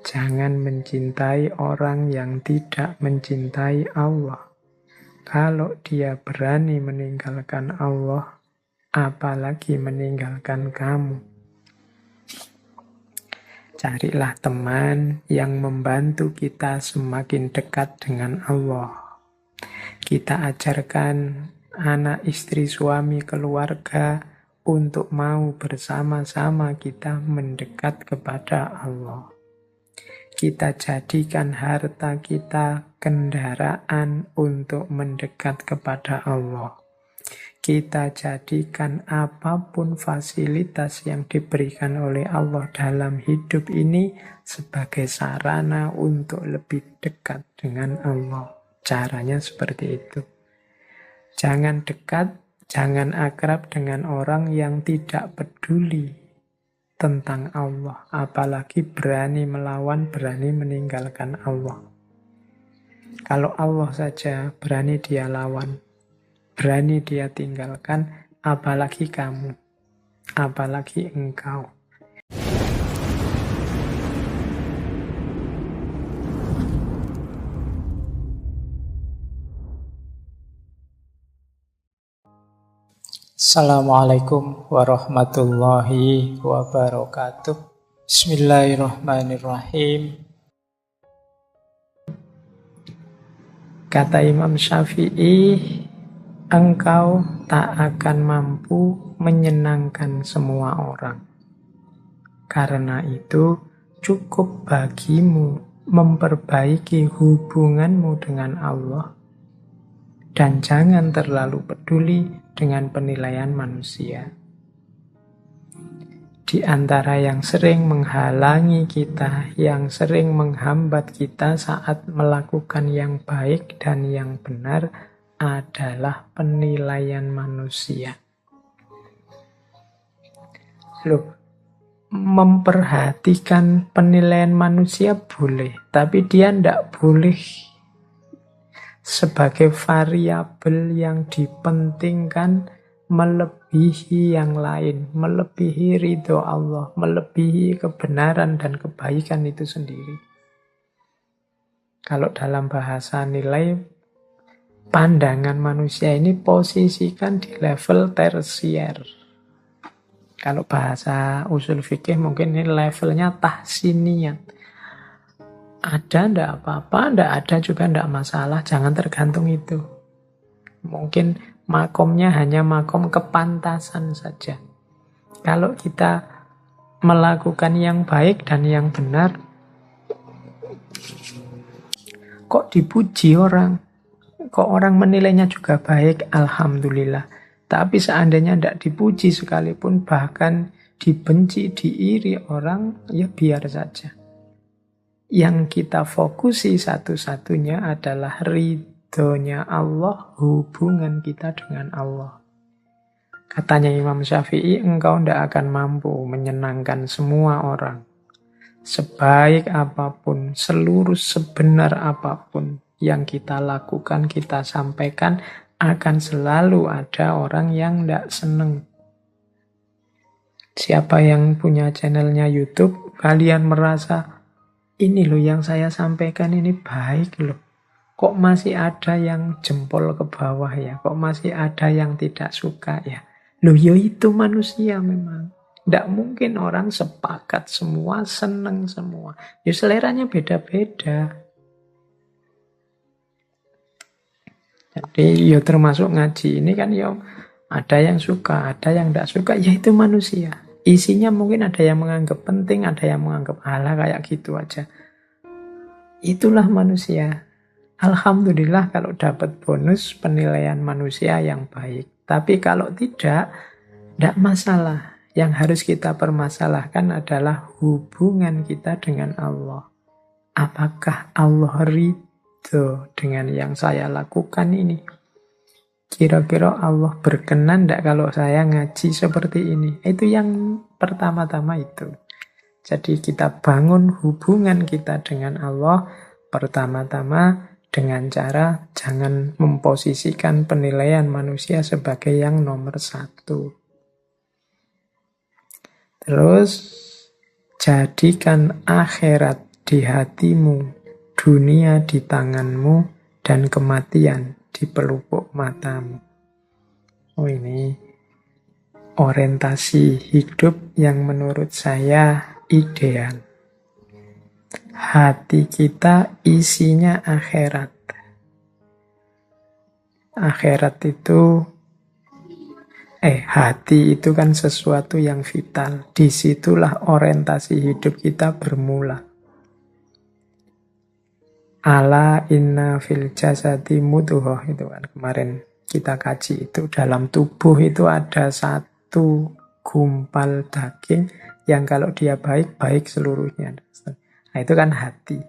Jangan mencintai orang yang tidak mencintai Allah. Kalau dia berani meninggalkan Allah, apalagi meninggalkan kamu. Carilah teman yang membantu kita semakin dekat dengan Allah. Kita ajarkan anak, istri, suami, keluarga untuk mau bersama-sama kita mendekat kepada Allah. Kita jadikan harta kita kendaraan untuk mendekat kepada Allah. Kita jadikan apapun fasilitas yang diberikan oleh Allah dalam hidup ini sebagai sarana untuk lebih dekat dengan Allah. Caranya seperti itu. Jangan dekat, jangan akrab dengan orang yang tidak peduli tentang Allah, apalagi berani melawan, berani meninggalkan Allah. Kalau Allah saja berani dia lawan, berani dia tinggalkan, apalagi kamu, apalagi engkau. Assalamualaikum warahmatullahi wabarakatuh. Bismillahirrahmanirrahim. Kata Imam Syafi'i, engkau tak akan mampu menyenangkan semua orang. Karena itu, cukup bagimu memperbaiki hubunganmu dengan Allah. Dan jangan terlalu peduli dengan penilaian manusia. Di antara yang sering menghalangi kita, yang sering menghambat kita saat melakukan yang baik dan yang benar adalah penilaian manusia. Loh, memperhatikan penilaian manusia boleh, tapi dia tidak boleh sebagai variabel yang dipentingkan melebihi yang lain, melebihi ridho Allah, melebihi kebenaran dan kebaikan itu sendiri. Kalau dalam bahasa nilai, pandangan manusia ini posisikan di level tersier. Kalau bahasa usul fikih mungkin ini levelnya tahsiniyat. Ada ndak apa-apa, ndak ada juga ndak masalah, jangan tergantung itu. Mungkin makomnya hanya makom kepantasan saja. Kalau kita melakukan yang baik dan yang benar, kok dipuji orang, kok orang menilainya juga baik, alhamdulillah. Tapi seandainya ndak dipuji sekalipun, bahkan dibenci, diiri orang, ya biar saja. Yang kita fokusi satu-satunya adalah ridhonya Allah, hubungan kita dengan Allah. Katanya Imam Syafi'i, engkau tidak akan mampu menyenangkan semua orang. Sebaik apapun, seluruh sebenar apapun yang kita lakukan, kita sampaikan, akan selalu ada orang yang tidak senang. Siapa yang punya channelnya YouTube, kalian merasa, ini loh yang saya sampaikan ini baik loh. Kok masih ada yang jempol ke bawah ya? Kok masih ada yang tidak suka ya? Loh ya itu manusia memang. Tidak mungkin orang sepakat semua, seneng semua. Ya seleranya beda-beda. Jadi ya termasuk ngaji ini kan ya ada yang suka, ada yang tidak suka. Ya itu manusia. Isinya mungkin ada yang menganggap penting, ada yang menganggap alah kayak gitu aja. Itulah manusia. Alhamdulillah kalau dapat bonus penilaian manusia yang baik. Tapi kalau tidak masalah. Yang harus kita permasalahkan adalah hubungan kita dengan Allah. Apakah Allah ridho dengan yang saya lakukan ini? Kira-kira Allah berkenan tidak kalau saya ngaji seperti ini? Itu yang pertama-tama itu. Jadi kita bangun hubungan kita dengan Allah pertama-tama dengan cara jangan memposisikan penilaian manusia sebagai yang nomor satu. Terus jadikan akhirat di hatimu, dunia di tanganmu, dan kematian di pelupuk matamu. Oh, ini orientasi hidup yang menurut saya ideal. Hati kita isinya akhirat. Akhirat itu hati itu kan sesuatu yang vital. Disitulah orientasi hidup kita bermula. Ala inna fil jasadi mudghah, itu kan kemarin kita kaji itu. Dalam tubuh itu ada satu gumpal daging yang kalau dia baik, baik seluruhnya. Nah, itu kan hati.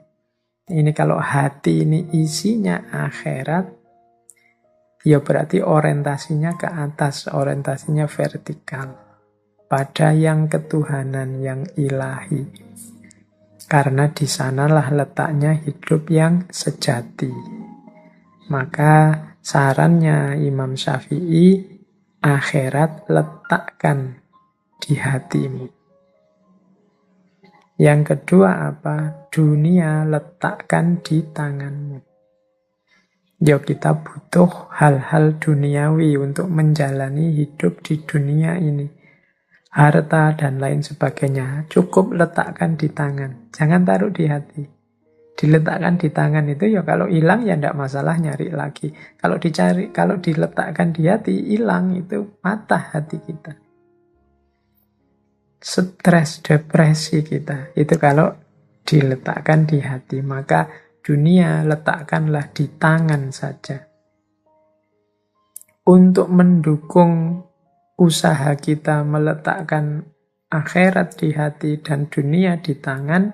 Ini kalau hati ini isinya akhirat, ya berarti orientasinya ke atas, orientasinya vertikal. Pada yang ketuhanan, yang ilahi. Karena di sanalah letaknya hidup yang sejati. Maka sarannya Imam Syafi'i, akhirat letakkan di hatimu. Yang kedua apa? Dunia letakkan di tanganmu. Ya, kita butuh hal-hal duniawi untuk menjalani hidup di dunia ini. Harta dan lain sebagainya cukup letakkan di tangan. Jangan taruh di hati. Diletakkan di tangan itu ya kalau hilang ya tidak masalah, nyari lagi. Kalau dicari, kalau diletakkan di hati, hilang itu patah hati kita. Stres, depresi kita. Itu kalau diletakkan di hati. Maka dunia letakkanlah di tangan saja. Untuk mendukung usaha kita meletakkan akhirat di hati dan dunia di tangan,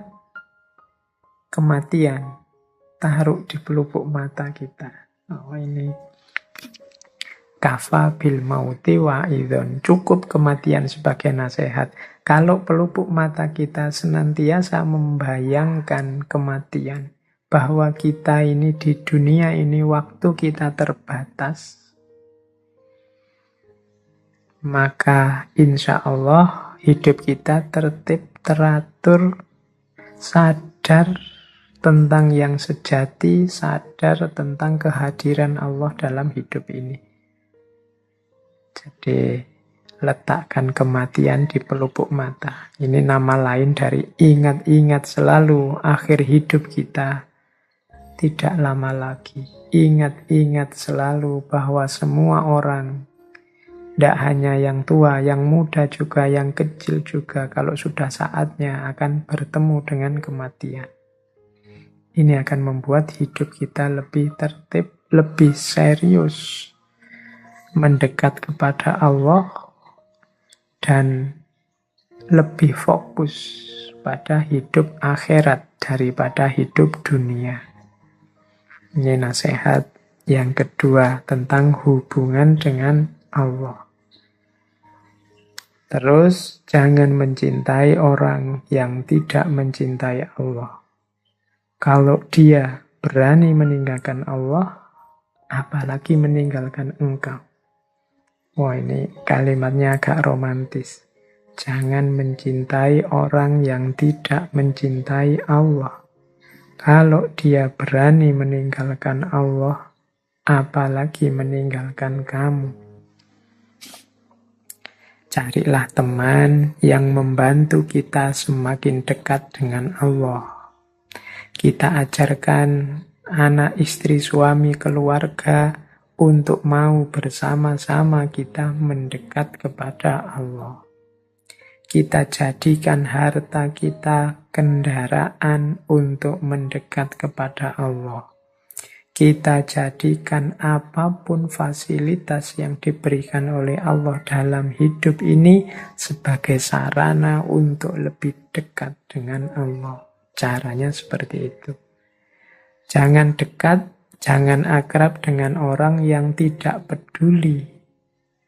kematian taruh di pelupuk mata kita. Oh, ini kafa bil mauti wa'idhon. Cukup kematian sebagai nasihat. Kalau pelupuk mata kita senantiasa membayangkan kematian, bahwa kita ini di dunia ini waktu kita terbatas, maka insya Allah hidup kita tertib, teratur, sadar tentang yang sejati, sadar tentang kehadiran Allah dalam hidup ini. Jadi letakkan kematian di pelupuk mata. Ini nama lain dari ingat-ingat selalu akhir hidup kita tidak lama lagi. Ingat-ingat selalu bahwa semua orang, tidak hanya yang tua, yang muda juga, yang kecil juga, kalau sudah saatnya akan bertemu dengan kematian. Ini akan membuat hidup kita lebih tertib, lebih serius, mendekat kepada Allah, dan lebih fokus pada hidup akhirat daripada hidup dunia. Ini nasihat yang kedua tentang hubungan dengan Allah. Terus jangan mencintai orang yang tidak mencintai Allah. Kalau dia berani meninggalkan Allah, apalagi meninggalkan engkau. Wah, ini kalimatnya agak romantis. Jangan mencintai orang yang tidak mencintai Allah. Kalau dia berani meninggalkan Allah, apalagi meninggalkan kamu. Carilah teman yang membantu kita semakin dekat dengan Allah. Kita ajarkan anak, istri, suami, keluarga untuk mau bersama-sama kita mendekat kepada Allah. Kita jadikan harta kita kendaraan untuk mendekat kepada Allah. Kita jadikan apapun fasilitas yang diberikan oleh Allah dalam hidup ini sebagai sarana untuk lebih dekat dengan Allah. Caranya seperti itu. Jangan dekat, jangan akrab dengan orang yang tidak peduli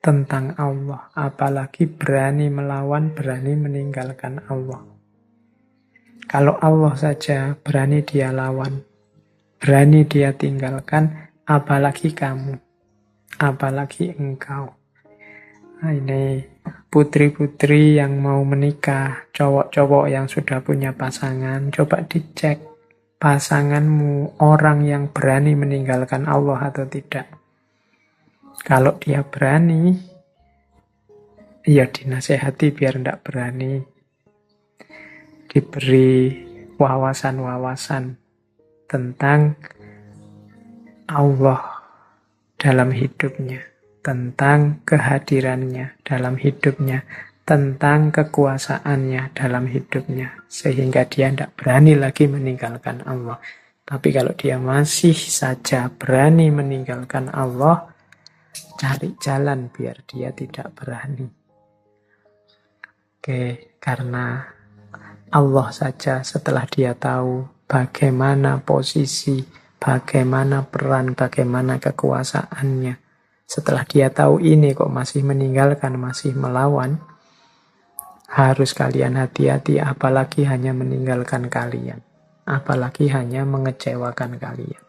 tentang Allah, apalagi berani melawan, berani meninggalkan Allah. Kalau Allah saja berani dia lawan, berani dia tinggalkan, apalagi kamu, apalagi engkau. Nah, ini putri-putri yang mau menikah, cowok-cowok yang sudah punya pasangan, coba dicek pasanganmu orang yang berani meninggalkan Allah atau tidak. Kalau dia berani, ya dinasehati biar tidak berani. Diberi wawasan-wawasan tentang Allah dalam hidupnya, tentang kehadirannya dalam hidupnya, tentang kekuasaannya dalam hidupnya, sehingga dia tidak berani lagi meninggalkan Allah. Tapi kalau dia masih saja berani meninggalkan Allah, cari jalan biar dia tidak berani. Oke, karena Allah saja setelah dia tahu bagaimana posisi, bagaimana peran, bagaimana kekuasaannya, setelah dia tahu ini kok masih meninggalkan, masih melawan, harus kalian hati-hati, apalagi hanya meninggalkan kalian, apalagi hanya mengecewakan kalian.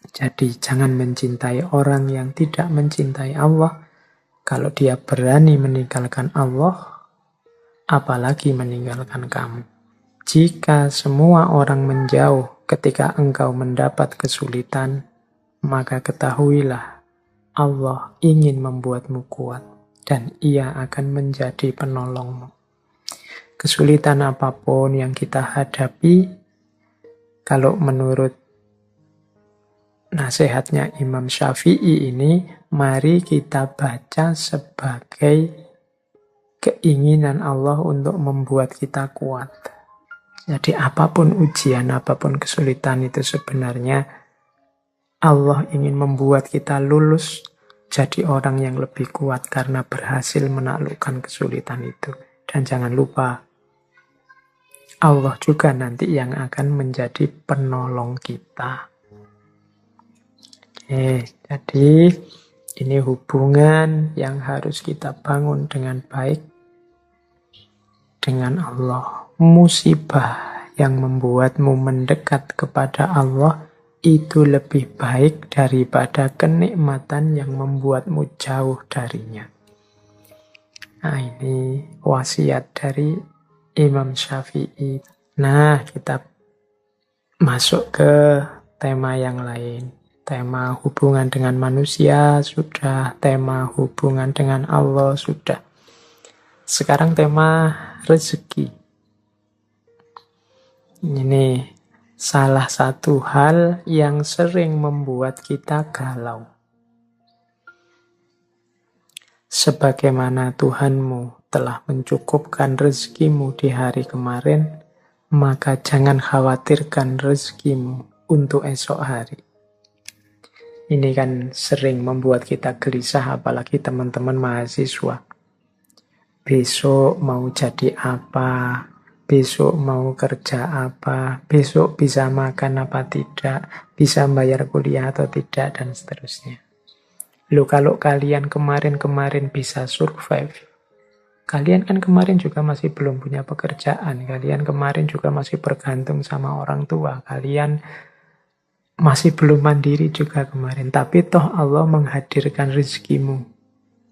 Jadi jangan mencintai orang yang tidak mencintai Allah. Kalau dia berani meninggalkan Allah, apalagi meninggalkan kamu. Jika semua orang menjauh ketika engkau mendapat kesulitan, maka ketahuilah Allah ingin membuatmu kuat dan Ia akan menjadi penolongmu. Kesulitan apapun yang kita hadapi, kalau menurut nasihatnya Imam Syafi'i ini, mari kita baca sebagai keinginan Allah untuk membuat kita kuat. Jadi apapun ujian, apapun kesulitan itu sebenarnya Allah ingin membuat kita lulus jadi orang yang lebih kuat karena berhasil menaklukkan kesulitan itu. Dan jangan lupa, Allah juga nanti yang akan menjadi penolong kita. Jadi ini hubungan yang harus kita bangun dengan baik dengan Allah. Musibah yang membuatmu mendekat kepada Allah itu lebih baik daripada kenikmatan yang membuatmu jauh darinya. Nah, ini wasiat dari Imam Syafi'i. Nah, kita masuk ke tema yang lain. Tema hubungan dengan manusia sudah, tema hubungan dengan Allah sudah. Sekarang tema rezeki. Ini salah satu hal yang sering membuat kita galau. Sebagaimana Tuhanmu telah mencukupkan rezekimu di hari kemarin, maka jangan khawatirkan rezekimu untuk esok hari. Ini kan sering membuat kita gelisah, apalagi teman-teman mahasiswa. Besok mau jadi apa? Besok mau kerja apa? Besok bisa makan apa tidak? Bisa bayar kuliah atau tidak? Dan seterusnya. Loh, kalau kalian kemarin-kemarin bisa survive, kalian kan kemarin juga masih belum punya pekerjaan. Kalian kemarin juga masih bergantung sama orang tua. Kalian masih belum mandiri juga kemarin. Tapi toh Allah menghadirkan rezekimu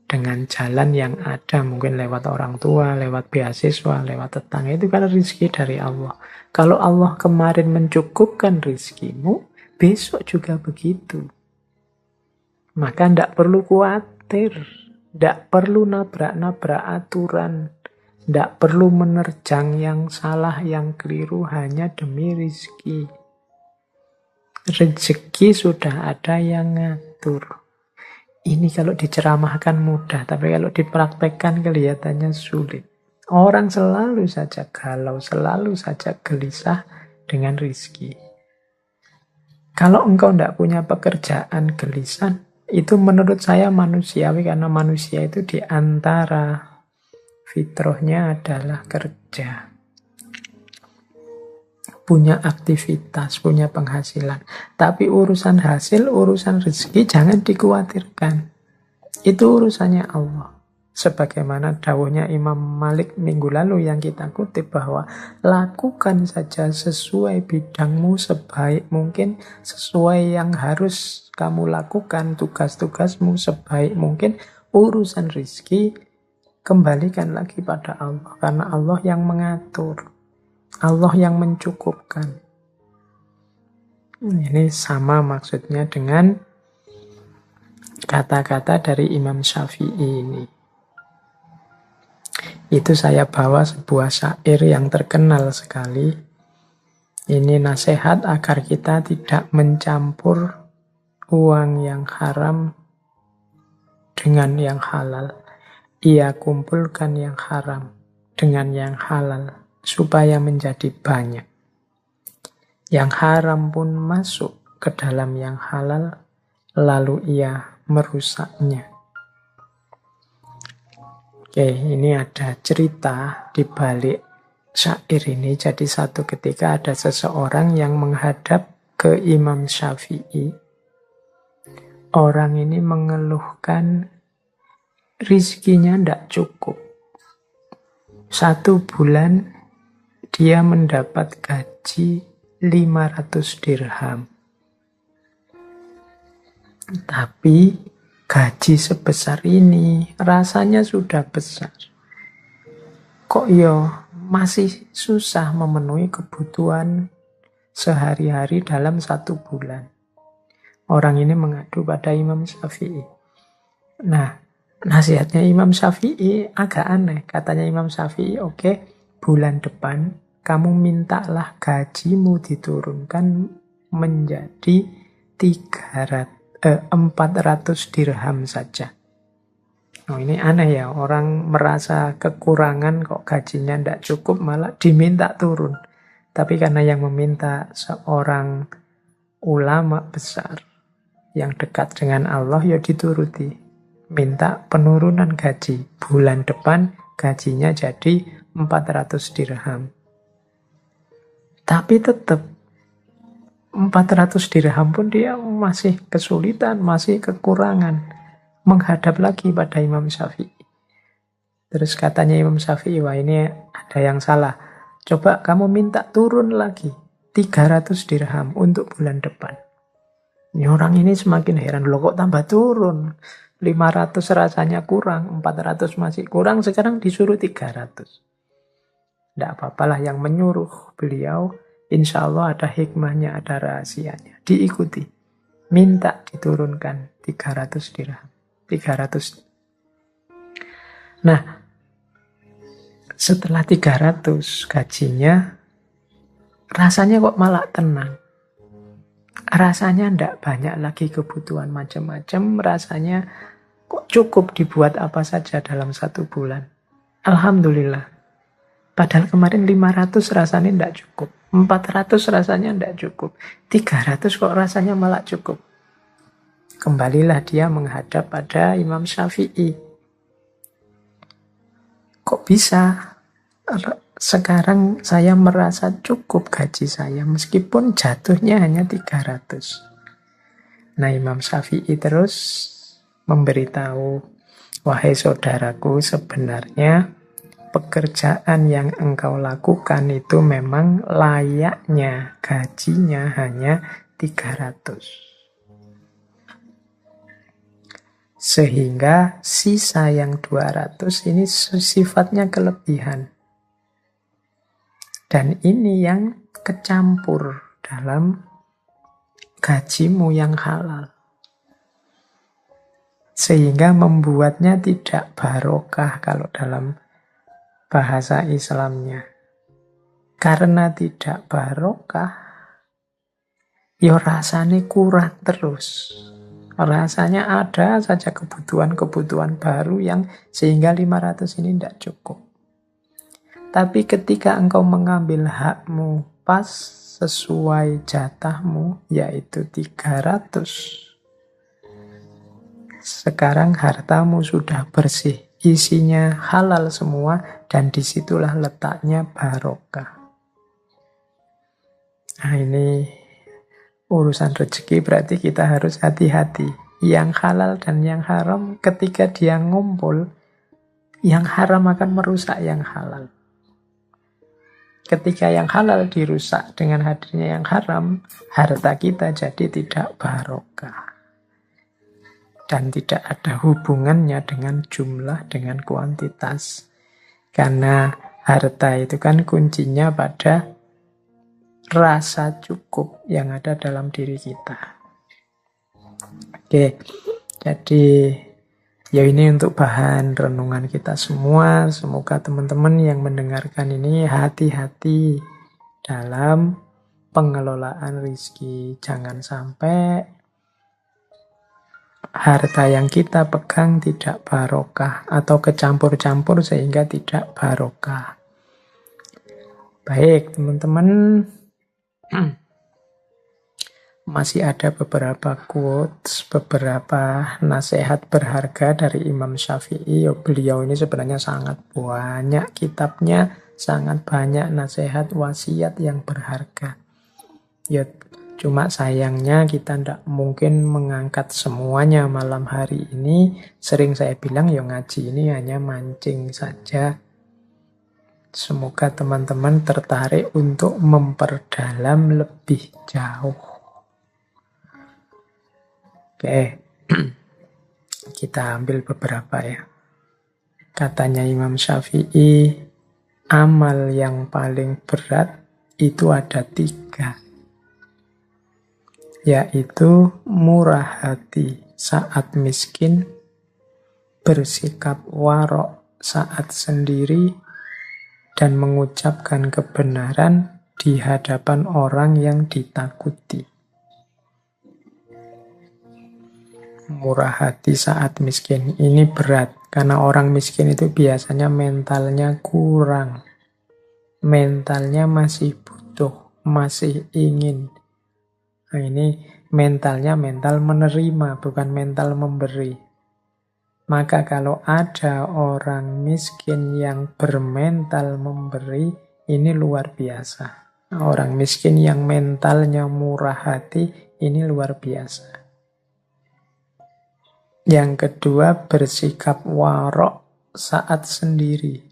dengan jalan yang ada. Mungkin lewat orang tua, lewat beasiswa, lewat tetangga. Itu kan rezeki dari Allah. Kalau Allah kemarin mencukupkan rezekimu, besok juga begitu. Maka tidak perlu khawatir. Tidak perlu nabrak-nabrak aturan. Tidak perlu menerjang yang salah, yang keliru hanya demi rezeki. Rezeki sudah ada yang ngatur. Ini kalau diceramahkan mudah, tapi kalau dipraktekkan kelihatannya sulit. Orang selalu saja galau, selalu saja gelisah dengan rezeki. Kalau engkau tidak punya pekerjaan, gelisah, itu menurut saya manusiawi, karena manusia itu diantara fitrahnya adalah kerja. Punya aktivitas, punya penghasilan. Tapi urusan hasil, urusan rezeki jangan dikhawatirkan. Itu urusannya Allah. Sebagaimana dawuhnya Imam Malik minggu lalu yang kita kutip, bahwa lakukan saja sesuai bidangmu sebaik mungkin, sesuai yang harus kamu lakukan, tugas-tugasmu sebaik mungkin. Urusan rezeki kembalikan lagi pada Allah. Karena Allah yang mengatur, Allah yang mencukupkan. Ini sama maksudnya dengan kata-kata dari Imam Syafi'i ini. Itu saya bawa sebuah syair yang terkenal sekali. Ini nasihat agar kita tidak mencampur uang yang haram dengan yang halal. Ia kumpulkan yang haram dengan yang halal supaya menjadi banyak. Yang haram pun masuk ke dalam yang halal, lalu ia merusaknya. Oke, ini ada cerita di balik syair ini. Jadi satu ketika ada seseorang yang menghadap ke Imam Syafi'i. Orang ini mengeluhkan rizkinya tidak cukup. 1 bulan dia mendapat gaji 500 dirham. Tapi gaji sebesar ini rasanya sudah besar. Kok masih susah memenuhi kebutuhan sehari-hari dalam 1 bulan. Orang ini mengadu pada Imam Syafi'i. Nah, nasihatnya Imam Syafi'i agak aneh. Katanya Imam Syafi'i, oke, bulan depan kamu mintalah gajimu diturunkan menjadi 400 dirham saja. Oh, ini aneh ya, orang merasa kekurangan kok gajinya tidak cukup malah diminta turun. Tapi karena yang meminta seorang ulama besar yang dekat dengan Allah, ya dituruti. Minta penurunan gaji. Bulan depan gajinya jadi 400 dirham. Tapi tetap 400 dirham pun dia masih kesulitan, masih kekurangan. Menghadap lagi pada Imam Syafi'i. Terus katanya Imam Syafi'i, wah ini ada yang salah. Coba kamu minta turun lagi 300 dirham untuk bulan depan. Ini orang ini semakin heran, loh kok tambah turun? 500 rasanya kurang, 400 masih kurang, sekarang disuruh 300. Tidak apa-apalah, yang menyuruh beliau insya Allah ada hikmahnya, ada rahasianya. Diikuti. Minta diturunkan 300 dirham. 300. Nah, setelah 300 gajinya, rasanya kok malah tenang. Rasanya tidak banyak lagi kebutuhan macam-macam. Rasanya kok cukup dibuat apa saja dalam 1 bulan. Alhamdulillah. Padahal kemarin 500 rasanya tidak cukup. 400 rasanya tidak cukup. 300 kok rasanya malah cukup. Kembalilah dia menghadap pada Imam Syafi'i. Kok bisa? Sekarang saya merasa cukup gaji saya, meskipun jatuhnya hanya 300. Nah, Imam Syafi'i terus memberitahu, wahai saudaraku, sebenarnya pekerjaan yang engkau lakukan itu memang layaknya gajinya hanya 300. Sehingga sisa yang 200 ini sifatnya kelebihan. Dan ini yang kecampur dalam gajimu yang halal. Sehingga membuatnya tidak barokah kalau dalam bahasa Islamnya. Karena tidak barokah, ya rasanya kurang terus. Rasanya ada saja kebutuhan-kebutuhan baru yang sehingga 500 ini tidak cukup. Tapi ketika engkau mengambil hakmu pas sesuai jatahmu, yaitu 300. Sekarang hartamu sudah bersih, isinya halal semua, dan disitulah letaknya barokah. Nah, ini urusan rezeki berarti kita harus hati-hati. Yang halal dan yang haram ketika dia ngumpul, yang haram akan merusak yang halal. Ketika yang halal dirusak dengan hadirnya yang haram, harta kita jadi tidak barokah. dan tidak ada hubungannya dengan jumlah, dengan kuantitas. Karena harta itu kan kuncinya pada rasa cukup yang ada dalam diri kita. Oke, jadi ya ini untuk bahan renungan kita semua. Semoga teman-teman yang mendengarkan ini hati-hati dalam pengelolaan rezeki. Jangan sampai harta yang kita pegang tidak barokah atau kecampur-campur sehingga tidak barokah. Baik, teman-teman. Masih ada beberapa quotes, beberapa nasihat berharga dari Imam Syafi'i. Beliau ini sebenarnya sangat banyak kitabnya, sangat banyak nasihat wasiat yang berharga. Ya, cuma sayangnya kita tidak mungkin mengangkat semuanya malam hari ini. Sering saya bilang, ya ngaji ini hanya mancing saja. Semoga teman-teman tertarik untuk memperdalam lebih jauh. Oke, kita ambil beberapa ya. Katanya Imam Syafi'i, amal yang paling berat itu ada 3. Yaitu murah hati saat miskin, bersikap warok saat sendiri, dan mengucapkan kebenaran di hadapan orang yang ditakuti. Murah hati saat miskin ini berat, karena orang miskin itu biasanya mentalnya kurang. Mentalnya masih butuh, masih ingin. Nah, ini mentalnya mental menerima, bukan mental memberi. Maka kalau ada orang miskin yang bermental memberi, ini luar biasa. Orang miskin yang mentalnya murah hati, ini luar biasa. Yang kedua, bersikap warok saat sendiri.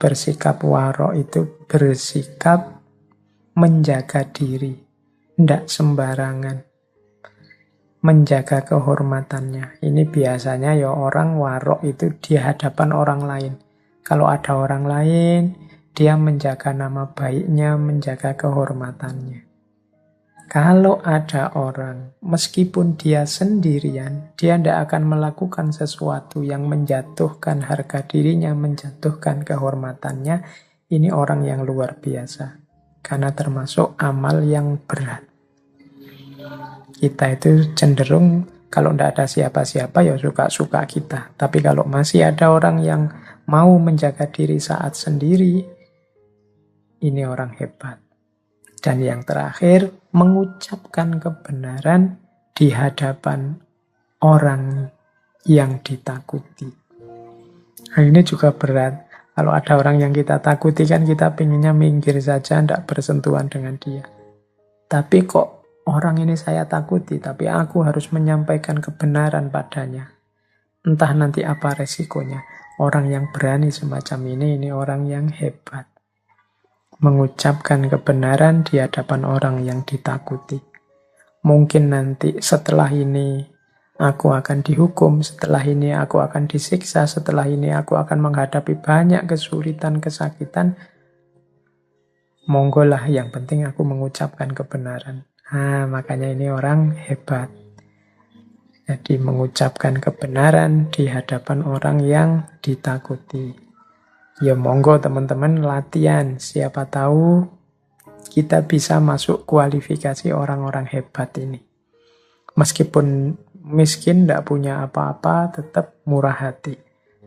Bersikap warok itu bersikap menjaga diri, tidak sembarangan. Menjaga kehormatannya. Ini biasanya ya orang warok itu di hadapan orang lain. Kalau ada orang lain, dia menjaga nama baiknya, menjaga kehormatannya. Kalau ada orang, meskipun dia sendirian, dia tidak akan melakukan sesuatu yang menjatuhkan harga dirinya, menjatuhkan kehormatannya. Ini orang yang luar biasa. Karena termasuk amal yang berat. Kita itu cenderung kalau tidak ada siapa-siapa ya suka-suka kita. Tapi kalau masih ada orang yang mau menjaga diri saat sendiri, ini orang hebat. Dan yang terakhir, mengucapkan kebenaran di hadapan orang yang ditakuti. Nah, ini juga berat. Kalau ada orang yang kita takuti kan kita pengennya minggir saja, tidak bersentuhan dengan dia. Tapi kok orang ini saya takuti, tapi aku harus menyampaikan kebenaran padanya. Entah nanti apa resikonya. Orang yang berani semacam ini orang yang hebat. Mengucapkan kebenaran di hadapan orang yang ditakuti. Mungkin nanti setelah ini aku akan dihukum, setelah ini aku akan disiksa, setelah ini aku akan menghadapi banyak kesulitan, kesakitan. Monggolah, yang penting aku mengucapkan kebenaran. Nah, makanya ini orang hebat. Jadi mengucapkan kebenaran di hadapan orang yang ditakuti. Ya monggo teman-teman latihan. Siapa tahu kita bisa masuk kualifikasi orang-orang hebat ini. Meskipun miskin, tidak punya apa-apa, tetap murah hati.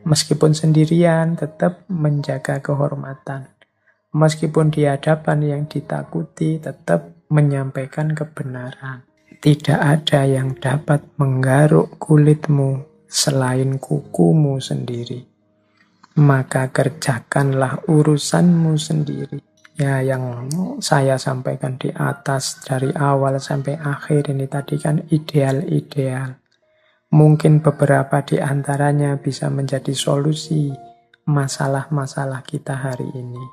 Meskipun sendirian, tetap menjaga kehormatan. Meskipun di hadapan yang ditakuti, tetap menyampaikan kebenaran. Tidak ada yang dapat menggaruk kulitmu selain kukumu sendiri. Maka kerjakanlah urusanmu sendiri. Ya, yang saya sampaikan di atas dari awal sampai akhir ini tadi kan ideal-ideal. Mungkin beberapa di antaranya bisa menjadi solusi masalah-masalah kita hari ini.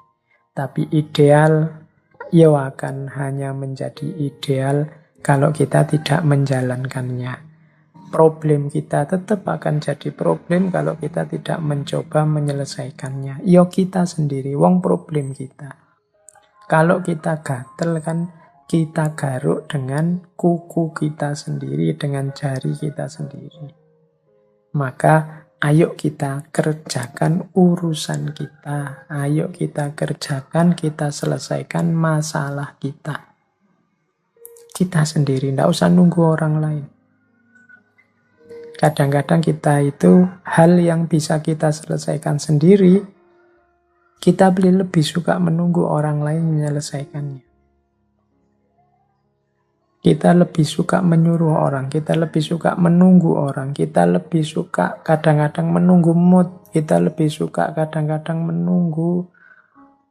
Tapi ideal, ya akan hanya menjadi ideal kalau kita tidak menjalankannya. problem kita tetap akan jadi problem kalau kita tidak mencoba menyelesaikannya. Yo kita sendiri, wong problem kita. Kalau kita gatel kan kita garuk dengan kuku kita sendiri, dengan jari kita sendiri. Maka ayo kita kerjakan urusan kita. Ayo kita kerjakan, kita selesaikan masalah kita. Kita sendiri, tidak usah nunggu orang lain. Kadang-kadang kita itu hal yang bisa kita selesaikan sendiri, kita lebih suka menunggu orang lain menyelesaikannya. Kita lebih suka menyuruh orang, kita lebih suka menunggu orang, kita lebih suka kadang-kadang menunggu mood, kita lebih suka kadang-kadang menunggu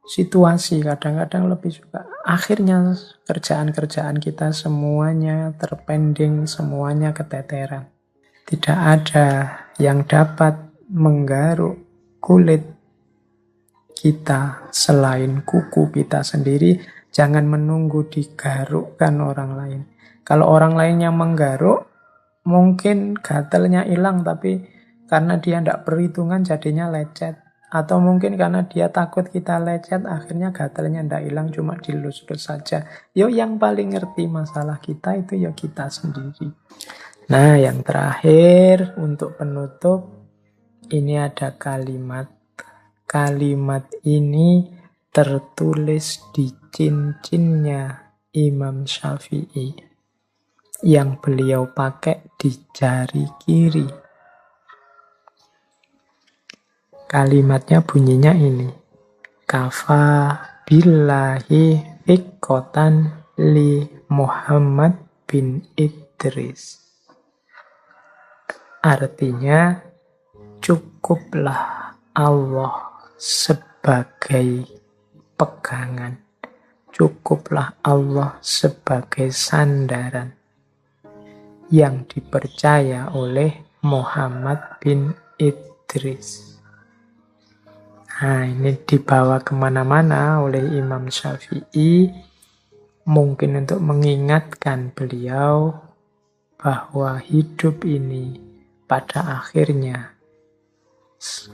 situasi, kadang-kadang lebih suka. Akhirnya kerjaan-kerjaan kita semuanya terpending, semuanya keteteran. Tidak ada yang dapat menggaruk kulit kita selain kuku kita sendiri. Jangan menunggu digarukkan orang lain. Kalau orang lain yang menggaruk, mungkin gatalnya hilang, tapi karena dia tidak perhitungan jadinya lecet. Atau mungkin karena dia takut kita lecet, akhirnya gatalnya tidak hilang, cuma dilus-lus saja. Yo, yang paling ngerti masalah kita itu ya kita sendiri. Nah, yang terakhir untuk penutup, ini ada kalimat. Kalimat ini tertulis di cincinnya Imam Syafi'i yang beliau pakai di jari kiri. Kalimatnya bunyinya ini. Kafa billahi iqotan li Muhammad bin Idris. Artinya, cukuplah Allah sebagai pegangan. Cukuplah Allah sebagai sandaran yang dipercaya oleh Muhammad bin Idris. Nah, ini dibawa kemana-mana oleh Imam Syafi'i, mungkin untuk mengingatkan beliau bahwa hidup ini pada akhirnya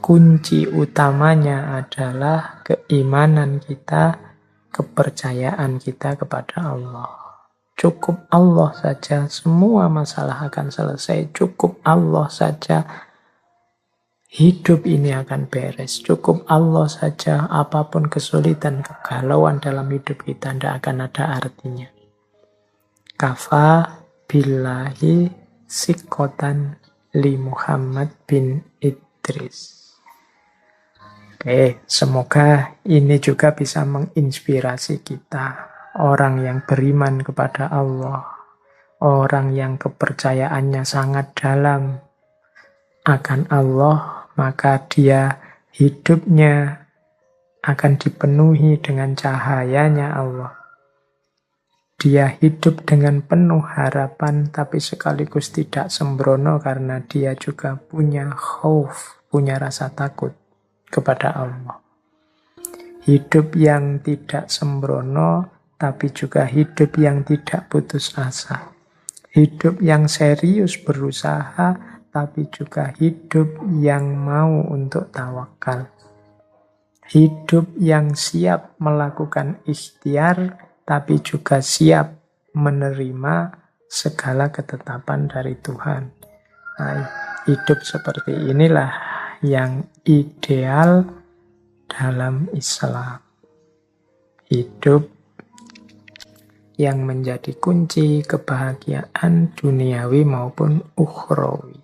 kunci utamanya adalah keimanan kita, kepercayaan kita kepada Allah. Cukup Allah saja, semua masalah akan selesai. Cukup Allah saja, hidup ini akan beres. Cukup Allah saja, apapun kesulitan, kegalauan dalam hidup kita tidak akan ada artinya. Kafa billahi sikotan li Muhammad bin Idris. Oke, semoga ini juga bisa menginspirasi kita. Orang yang beriman kepada Allah, orang yang kepercayaannya sangat dalam akan Allah, maka dia hidupnya akan dipenuhi dengan cahayanya Allah. Dia hidup dengan penuh harapan, tapi sekaligus tidak sembrono karena dia juga punya khauf, punya rasa takut kepada Allah. Hidup yang tidak sembrono, tapi juga hidup yang tidak putus asa. Hidup yang serius berusaha, tapi juga hidup yang mau untuk tawakal. Hidup yang siap melakukan ikhtiar, tapi juga siap menerima segala ketetapan dari Tuhan. Nah, hidup seperti inilah yang ideal dalam Islam. Hidup yang menjadi kunci kebahagiaan duniawi maupun ukhrawi.